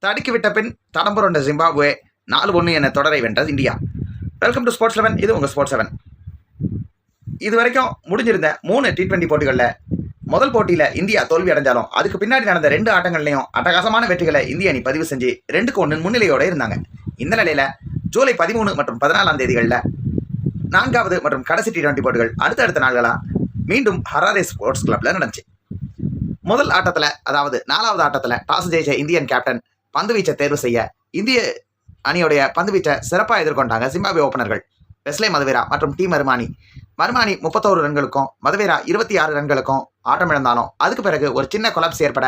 தடுக்கிவிட்ட பின் தடம் புரண்ட ஜிம்பாப்வே 4-1 என தொடரை வென்றது இந்தியா. Welcome to sports 11. இது உங்கள் ஸ்போர்ட்ஸ் 7. இது வரைக்கும் முடிஞ்சிருந்த 3 T20 போட்டிகளில் முதல் போட்டியில் இந்தியா தோல்வி அடைஞ்சாலும் அதுக்கு பின்னாடி நடந்த 2 ஆட்டங்கள்லையும் அட்டகாசமான வெற்றிகளை இந்திய அணி பதிவு செஞ்சு 2-1 முன்னிலையோடு இருந்தாங்க. இந்த நிலையில் ஜூலை 13 மற்றும் 14ஆம் தேதிகளில் 4வது மற்றும் கடைசி T20 போட்டிகள் அடுத்தடுத்த நாள்களாக மீண்டும் ஹராரே ஸ்போர்ட்ஸ் கிளப்பில் நடந்துச்சு. முதல் ஆட்டத்தில், அதாவது 4வது ஆட்டத்தில் டாஸ் ஜெயிச்ச இந்தியன் கேப்டன் பந்து வீச்சை தேர்வு செய்ய இந்திய அணியோடைய பந்து வீச்சை சிறப்பாக எதிர்கொண்டாங்க ஜிம்பாப்வே ஓப்பனர்கள் வெஸ்லே மதவேரா மற்றும் டி மருமானி. 31 ரன்களுக்கும் மதவேரா 26 ரன்களுக்கும் ஆட்டம் இழந்தாலும் அதுக்கு பிறகு ஒரு சின்ன கொலாப்ஸ் ஏற்பட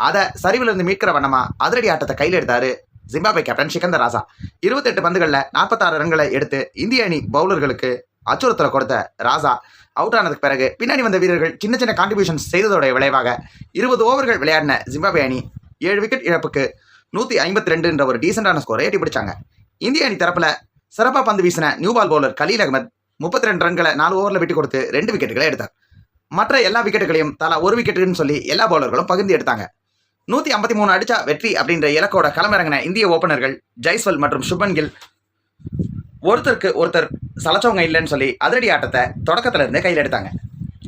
அதை சரிவிலிருந்து மீட்கிற வண்ணமா அதிரடி ஆட்டத்தை கையில் எடுத்தாரு ஜிம்பாப்வே கேப்டன் சிக்கந்தர் ராசா. 28 பந்துகளில் 46 ரன்களை எடுத்து இந்திய அணி பவுலர்களுக்கு அச்சுறுத்தலை கொடுத்த ராசா அவுட் ஆனதுக்கு பிறகு பின்னாடி வந்த வீரர்கள் சின்ன சின்ன கான்ட்ரிபியூஷன்ஸ் செய்ததோடைய விளைவாக 20 ஓவர்கள் விளையாடின ஜிம்பாப்வே அணி 7 விக்கெட் இழப்புக்கு 152 என்ற ஒரு டீசென்டான ஸ்கோரை எட்டி பிடிச்சாங்க. இந்திய அணி தரப்புல சிறப்பாக பந்து வீசின new ball bowler Khaleel Ahmed 32 ரன்களை 4 ஓவரில் விட்டு கொடுத்து 2 விக்கெட்டுகளை எடுத்தார். மற்ற எல்லா விக்கெட்டுகளையும் தலா 1 விக்கெட்டுன்னு சொல்லி எல்லா பவுலர்களும் பகிர்ந்து எடுத்தாங்க. 153 அடிச்சா வெற்றி அப்படின்ற இலக்கோட களமிறங்கின இந்திய ஓப்பனர்கள் ஜெய்ஸ்வால் மற்றும் சுப்மன் கில் ஒருத்தருக்கு ஒருத்தர் சலச்சவங்க இல்லைன்னு சொல்லி அதிரடி ஆட்டத்தை தொடக்கத்தில் இருந்தே கையில் எடுத்தாங்க.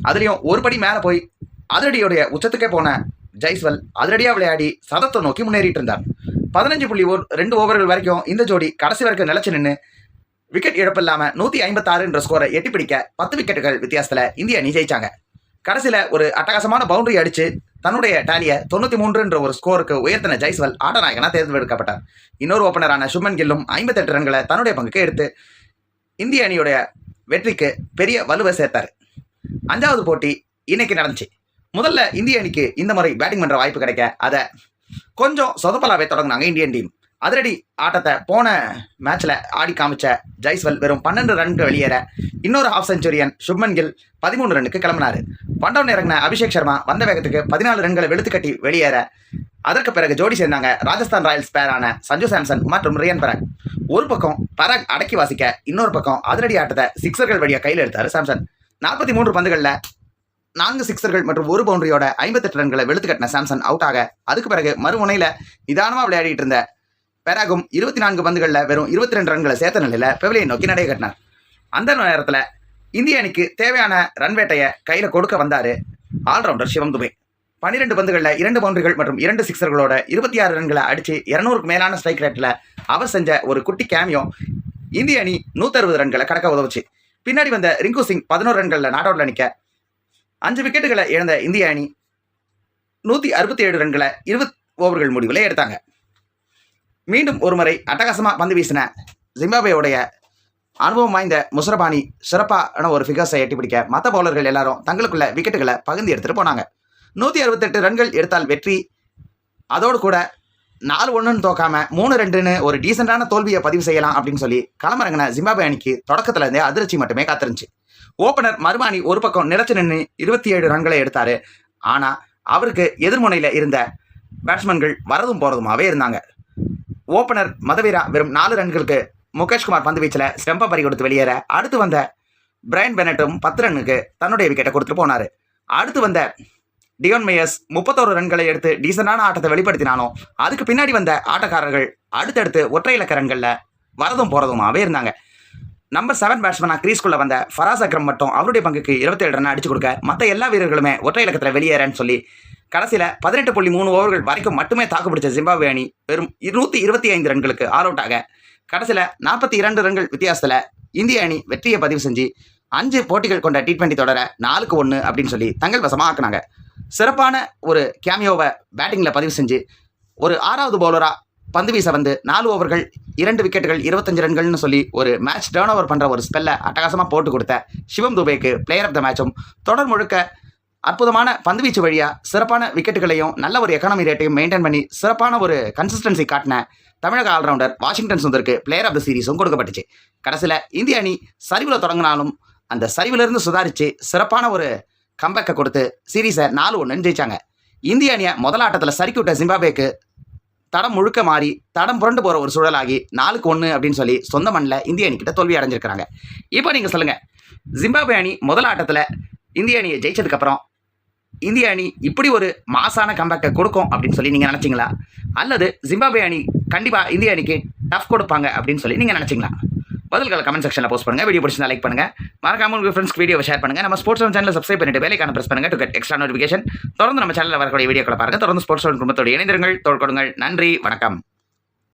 அதுலேயும் ஒரு படி மேலே போய் அதிரடியோடைய உச்சத்துக்கே போன ஜெய்ஸ்வால் அதிரடியாக விளையாடி சதத்தை நோக்கி முன்னேறிட்டு இருந்தார். 15.2 ஓவர்கள் வரைக்கும் இந்த ஜோடி கடைசி வரைக்கும் நிலைச்சு நின்று விக்கெட் இழப்பு இல்லாமல் 156 என்ற ஸ்கோரை எட்டி பிடிக்க 10 விக்கெட்டுகள் வித்தியாசத்தில் இந்திய அணி ஜெயிச்சாங்க. கடைசியில் ஒரு அட்டகாசமான பவுண்டரி அடித்து தன்னுடைய டாலியை 93 என்ற ஒரு ஸ்கோருக்கு உயர்த்தின ஜெய்ஸ்வால் ஆட்டநாயகனாக தேர்ந்தெடுக்கப்பட்டார். இன்னொரு ஓப்பனரான சுப்மன் கில்லும் 58 ரன்களை தன்னுடைய பங்குக்கு எடுத்து இந்திய அணியுடைய வெற்றிக்கு பெரிய வலுவை சேர்த்தார். 5வது போட்டி இன்னைக்கு நடந்துச்சு. முதல்ல இந்திய அணிக்கு இந்த முறை பேட்டிங் பண்ணுற வாய்ப்பு கிடைக்க அதை கொஞ்சம் சொதப்பலாவே தொடங்கினாங்க இந்தியன் டீம். அதிரடி ஆட்டத்தை போன மேட்ச்ல ஆடி காமிச்ச ஜெய்ஸ்வால் வெறும் 12 ரன்கள் வெளியேற இன்னொரு ஹாஃப் செஞ்சுரியன் சுப்மன் கில் 13 ரன்னுக்கு கிளம்பினாரு. பண்டவுன் இறங்கின அபிஷேக் சர்மா வந்த வேகத்துக்கு 14 ரன்களை வெளுத்து கட்டி வெளியேற அதற்கு பிறகு ஜோடி சேர்ந்தாங்க ராஜஸ்தான் ராயல்ஸ் பேரான சஞ்சு சாம்சன் மற்றும் ரியான் பராக். ஒரு பக்கம் பராக் அடக்கி வாசிக்க, இன்னொரு பக்கம் அதிரடி ஆட்டத்தை சிக்ஸர்கள் வழியாக கையில் எடுத்தார் சாம்சன். 43 பந்துகளில் 4 சிக்ஸர்கள் மற்றும் 1 பவுண்டரியோட 58 ரன்களை வெளுத்து கட்டின சாம்சன் அவுட் ஆக அதுக்கு பிறகு மறுமுனையில் நிதானமாக விளையாடிட்டு இருந்த பெராகும் 24 பந்துகளில் வெறும் 22 ரன்களை சேர்த்த நிலையில் பெவிலியை நோக்கி நடைய கட்டினார். அந்த நேரத்தில் இந்திய அணிக்கு தேவையான ரன் வேட்டையை கையில் கொடுக்க வந்தார் ஆல்ரவுண்டர் சிவம் துபே. 12 பந்துகளில் 2 பவுண்டரிகள் மற்றும் 2 சிக்ஸர்களோட 26 ரன்களை அடித்து 200க்கு மேலான ஸ்ட்ரைக் ரேட்டில் அவர் செஞ்ச ஒரு குட்டி கேமியோ இந்திய அணி 160 ரன்களை கடக்க உதவுச்சு. பின்னாடி வந்த ரிங்கு சிங் 11 ரன்களில் நாட் அவுட்ல நிற்க 5 விக்கெட்டுகளை இழந்த இந்திய அணி 167 ரன்களை 20 ஓவர்கள் முடிவில் எடுத்தாங்க. மீண்டும் ஒரு முறை அட்டகாசமாக பந்து வீசின ஜிம்பாப்வேவுடைய அனுபவம் வாய்ந்த முஸ்ரபானி சிறப்பான ஒரு ஃபிகர்ஸை எட்டி பிடிக்க மற்ற பவுலர்கள் எல்லாரும் தங்களுக்குள்ள விக்கெட்டுகளை பகிர்ந்து எடுத்துகிட்டு போனாங்க. 168 ரன்கள் எடுத்தால் வெற்றி. அதோடு கூட 4-1 தோக்காம 3-2 ஒரு டீசெண்டான தோல்வியை பதிவு செய்யலாம் அப்படின்னு சொல்லி களமிறங்கின ஜிம்பாப்வே அணிக்கு தொடக்கத்தில் இருந்தே அதிர்ச்சி மட்டுமே காத்திருந்துச்சு. ஓப்பனர் மருமானி ஒரு பக்கம் நிலச்சி நின்று 27 ரன்களை எடுத்தார். ஆனால் அவருக்கு எதிர்முனையில் இருந்த பேட்ஸ்மேன்கள் வரதும் போகிறதுமாவே இருந்தாங்க. ஓப்பனர் மதவேரா வெறும் 4 ரன்களுக்கு முகேஷ்குமார் பந்து வீச்சில் ஸ்டெம்பை பறி கொடுத்து வெளியேற அடுத்து வந்த பிரையன் பெனட்டும் 10 ரன்னுக்கு தன்னுடைய விக்கெட்டை கொடுத்துட்டு போனார். அடுத்து வந்த டியோன் மேயர்ஸ் 31 ரன்களை எடுத்து டீசெண்டான ஆட்டத்தை வெளிப்படுத்தினாலும் அதுக்கு பின்னாடி வந்த ஆட்டக்காரர்கள் அடுத்தடுத்து ஒற்றை இலக்க ரன்களில் வரதும் போகிறதுமாவே இருந்தாங்க. நம்பர் 7 பேட்ஸ்மேனாக கிரீஸ்குள்ளே வந்த ஃபராஸ் அக்ரம் மட்டும் அவருடைய பங்குக்கு 27 ரன் அடிச்சு கொடுக்க மற்ற எல்லா வீரர்களுமே ஒற்றை இலக்கத்தில் வெளியேறன்னு சொல்லி கடைசியில் 18.3 ஓவர்கள் வரைக்கும் மட்டுமே தாக்கு பிடிச்ச ஜிம்பாப்வே அணி வெறும் 125 ரன்களுக்கு ஆல் அவுட் ஆக கடைசியில் 42 ரன்கள் வித்தியாசத்தில் இந்திய அணி வெற்றியை பதிவு செஞ்சு 5 போட்டிகள் கொண்ட T20 தொடர 4-1 அப்படின்னு சொல்லி தங்கள் வசமாக ஆக்குனாங்க. சிறப்பான ஒரு கேமியோவை பேட்டிங்கில் பதிவு செஞ்சு ஒரு 6வது பவுலராக பந்து வீச வந்து 4 ஓவர்கள் 2 விக்கெட்டுகள் 25 ரன்கள்னு சொல்லி ஒரு மேட்ச் டேர்ன் ஓவர் பண்ணுற ஒரு ஸ்பெல்லை அட்டகாசமாக போட்டு கொடுத்த சிவம் துபேக்கு பிளேயர் ஆஃப் த மேட்சும் தொடர் முழுக்க அற்புதமான பந்துவீச்சு வழியாக சிறப்பான விக்கெட்டுகளையும் நல்ல ஒரு எக்கானமி ரேட்டையும் மெயின்டைன் பண்ணி சிறப்பான ஒரு கன்சிஸ்டன்சி காட்டின தமிழக ஆல்ரவுண்டர் வாஷிங்டன் சுந்தருக்கு பிளேயர் ஆஃப் த சீரீஸும் கொடுக்கப்பட்டுச்சு. கடைசியில் இந்திய அணி சரிவில் தொடங்கினாலும் அந்த சரிவிலிருந்து சுதாரித்து சிறப்பான ஒரு கம்பேக்கை கொடுத்து சீரீஸை 4-1 ஜெயிச்சாங்க. இந்திய அணியை முதல் ஆட்டத்தில் சறுக்கி விட்ட ஜிம்பாப்வேக்கு தடம் முழுக்க மாறி தடம் புரண்டு போகிற ஒரு சூழலாகி 4-1 அப்படின்னு சொல்லி சொந்த மண்ணில் இந்திய அணிக்கிட்ட தோல்வி அடைஞ்சிருக்கிறாங்க. இப்போ நீங்கள் சொல்லுங்கள், ஜிம்பாப்வே அணி முதல் ஆட்டத்தில் இந்திய அணியை ஜெயிச்சதுக்கப்புறம் இந்திய அணி இப்படி ஒரு மாசான கம்பேக்கை கொடுக்கும் அப்படின்னு சொல்லி நீங்கள் நினச்சிங்களா? அல்லது ஜிம்பாப்வே அணி கண்டிப்பாக இந்திய அணிக்கு டஃப் கொடுப்பாங்க அப்படின்னு சொல்லி நீங்கள் நினச்சிங்களா? பதில்களை கமெண்ட் செக்ஷனில் போஸ்ட் பண்ணுங்கள். வீடியோ பிடிச்சிருந்தா லைக் பண்ணுங்கள். மறக்காம உங்கள் ஃப்ரெண்ட்ஸ்க்கு வீடியோ ஷேர் பண்ணுங்கள். நம்ம ஸ்போர்ட்ஸ் சேனலை சப்ஸ்கிரைப் பண்ணிட்டு வேலைக்கான பிரஸ் பண்ணுங்கள் டு கெட் எக்ஸ்ட்ரா நோட்டிஃபிகேஷன். தொடர்ந்து நம்ம சேனலில் வரக்கூடிய வீடியோக்களை பாருங்கள். தொடர்ந்து ஸ்போர்ட்ஸ் குடும்பத்தோடு இணைந்திருங்கள். தோல் கொடுங்கள். நன்றி, வணக்கம்.